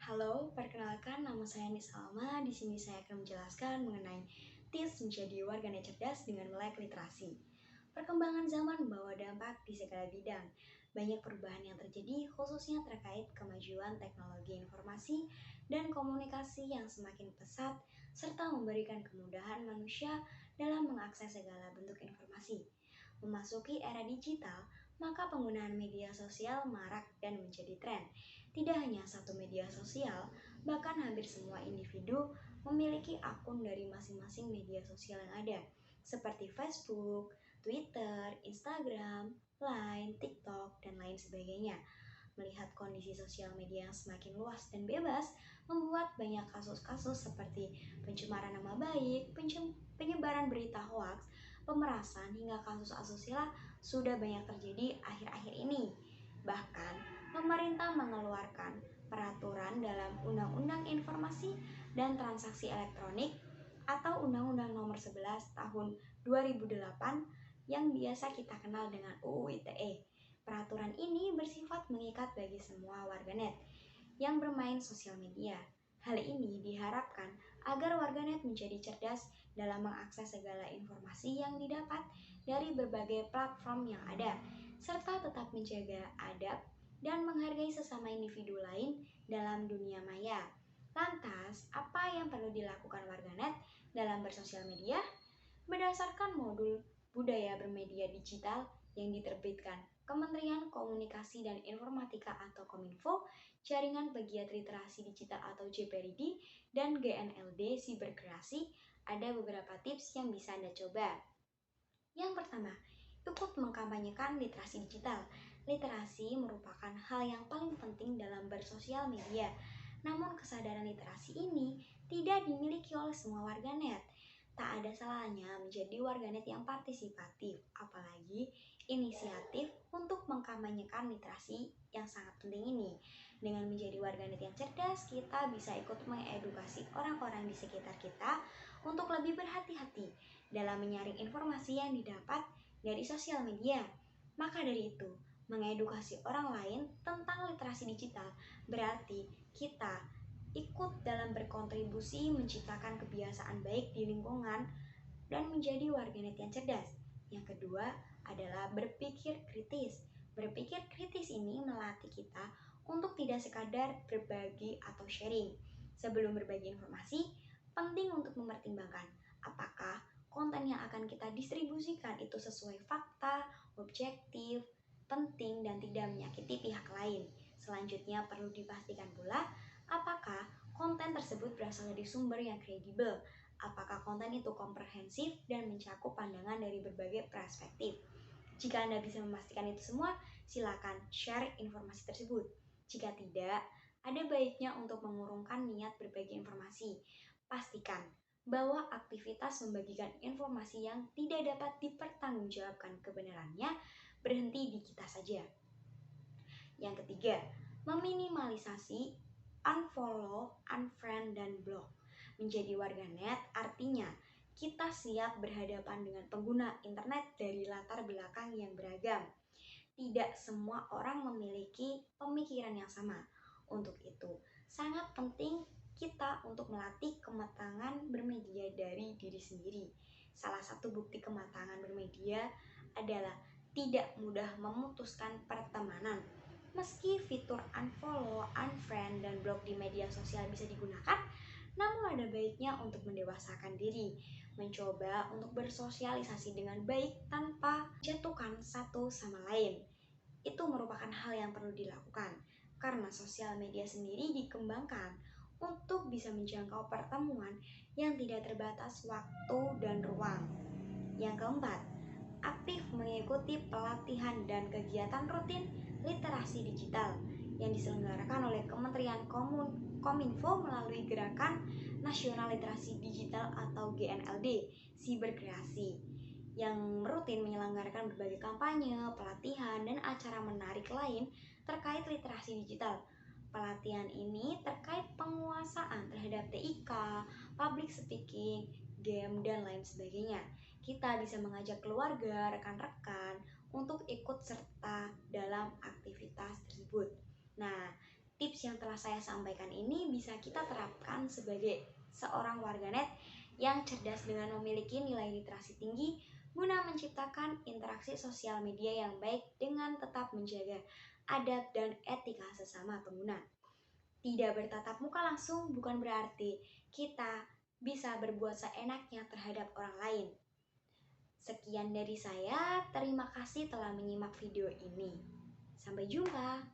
Halo, perkenalkan nama saya Nis Alma. Di sini saya akan menjelaskan mengenai tips menjadi warganet cerdas dengan melek literasi. Perkembangan zaman membawa dampak di segala bidang. Banyak perubahan yang terjadi khususnya terkait kemajuan teknologi informasi dan komunikasi yang semakin pesat serta memberikan kemudahan manusia dalam mengakses segala bentuk informasi. Memasuki era digital, maka penggunaan media sosial marak dan menjadi tren. Tidak hanya satu media sosial, bahkan hampir semua individu memiliki akun dari masing-masing media sosial yang ada, seperti Facebook, Twitter, Instagram, Line, TikTok, dan lain sebagainya. Melihat kondisi sosial media yang semakin luas dan bebas, membuat banyak kasus-kasus seperti pencemaran nama baik, penyebaran berita hoaks, pemerasan, hingga kasus asusila sudah banyak terjadi akhir-akhir ini. Bahkan, pemerintah mengeluarkan peraturan dalam Undang-Undang Informasi dan Transaksi Elektronik atau Undang-Undang Nomor 11 Tahun 2008 yang biasa kita kenal dengan UU ITE. Peraturan ini bersifat mengikat bagi semua warganet yang bermain sosial media. Hal ini diharapkan agar warganet menjadi cerdas dalam mengakses segala informasi yang didapat dari berbagai platform yang ada, serta tetap menjaga adab dan menghargai sesama individu lain dalam dunia maya. Lantas, apa yang perlu dilakukan warganet dalam bersosial media? Berdasarkan modul budaya bermedia digital yang diterbitkan Kementerian Komunikasi dan Informatika atau Kominfo, Jaringan Pegiat Literasi Digital atau JPLID, dan GNLD Siberkreasi, ada beberapa tips yang bisa Anda coba. Yang pertama, ikut mengkampanyekan literasi digital. Literasi merupakan hal yang paling penting dalam bersosial media. Namun kesadaran literasi ini tidak dimiliki oleh semua warganet. Tak ada salahnya menjadi warganet yang partisipatif, apalagi inisiatif untuk mengkampanyekan literasi yang sangat penting ini. Dengan menjadi warganet yang cerdas, kita bisa ikut mengedukasi orang-orang di sekitar kita untuk lebih berhati-hati dalam menyaring informasi yang didapat dari sosial media. Maka dari itu, mengedukasi orang lain tentang literasi digital berarti kita ikut dalam berkontribusi menciptakan kebiasaan baik di lingkungan dan menjadi warganet yang cerdas. Yang kedua adalah berpikir kritis. Berpikir kritis ini melatih kita untuk tidak sekadar berbagi atau sharing. Sebelum berbagi informasi, penting untuk mempertimbangkan apakah konten yang akan kita distribusikan itu sesuai fakta, objektif, penting, dan tidak menyakiti pihak lain. Selanjutnya perlu dipastikan pula apakah konten tersebut berasal dari sumber yang kredibel, apakah konten itu komprehensif dan mencakup pandangan dari berbagai perspektif. Jika Anda bisa memastikan itu semua, silakan share informasi tersebut. Jika tidak, ada baiknya untuk mengurungkan niat berbagi informasi. Pastikan bahwa aktivitas membagikan informasi yang tidak dapat dipertanggungjawabkan kebenarannya berhenti di kita saja. Yang ketiga, meminimalisasi unfollow, unfriend, dan block. Menjadi warganet artinya kita siap berhadapan dengan pengguna internet dari latar belakang yang beragam. Tidak semua orang memiliki pemikiran yang sama. Untuk itu, sangat penting kita untuk melatih kematangan bermedia dari diri sendiri. Salah satu bukti kematangan bermedia adalah tidak mudah memutuskan pertemanan. Meski fitur unfollow, unfriend, dan block di media sosial bisa digunakan, namun ada baiknya untuk mendewasakan diri, mencoba untuk bersosialisasi dengan baik tanpa jatuhkan satu sama lain. Itu merupakan hal yang perlu dilakukan, karena sosial media sendiri dikembangkan untuk bisa menjangkau pertemuan yang tidak terbatas waktu dan ruang. Yang keempat, aktif mengikuti pelatihan dan kegiatan rutin literasi digital yang diselenggarakan oleh Kementerian Kominfo melalui Gerakan Nasional Literasi Digital atau GNLD Siberkreasi yang rutin menyelenggarakan berbagai kampanye, pelatihan, dan acara menarik lain terkait literasi digital. Pelatihan ini terkait penguasaan terhadap TIK, public speaking, game, dan lain sebagainya. Kita bisa mengajak keluarga, rekan-rekan untuk ikut serta dalam aktivitas tersebut. Nah, Tips yang telah saya sampaikan ini bisa kita terapkan sebagai seorang warganet yang cerdas dengan memiliki nilai literasi tinggi guna menciptakan interaksi sosial media yang baik dengan tetap menjaga adab dan etika sesama pengguna. Tidak bertatap muka langsung bukan berarti kita bisa berbuat seenaknya terhadap orang lain. Sekian dari saya, terima kasih telah menyimak video ini. Sampai jumpa.